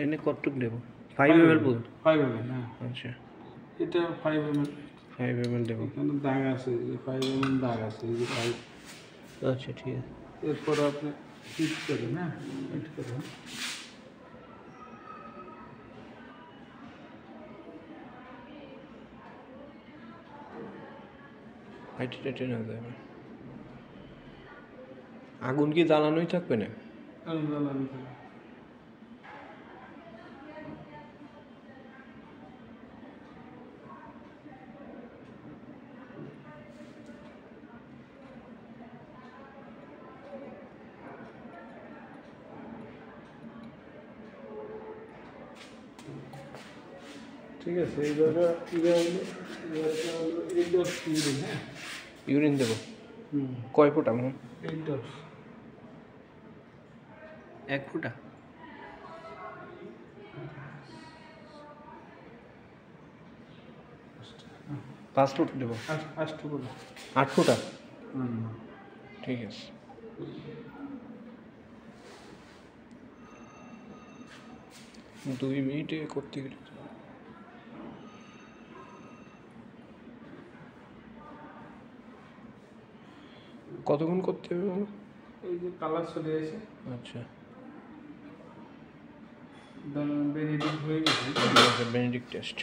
এনে কতটুকু দেবো 5 ml পুরো 5 ml হ্যাঁ আচ্ছা এটা 5 ml 5 ml দেবো এখানে দাগ আছে যে 5 ml দাগ আছে এই যে 5 আচ্ছা ঠিক আছে এরপর আপনি হিট করেন হ্যাঁ হিট করেন হাইটে না যাবে আগুন কি জ্বালানোই থাকবে না আগুন জ্বালানো থাকে ঠিক আছে এইভাবে হ্যাঁ ইউরিন দেবো কয় ফুটা মন 8 drops 1 ফুটা 5 ফুট দেবো 8 ফুটা 8 ফুটা ঠিক আছে দুই মিনিটে করতে গেলে কতক্ষণ করতে হবে বলো এই যে কালার চলে আসে আচ্ছা বেনিডিক্ট হয়ে গেছে বেনিডিক্ট টেস্ট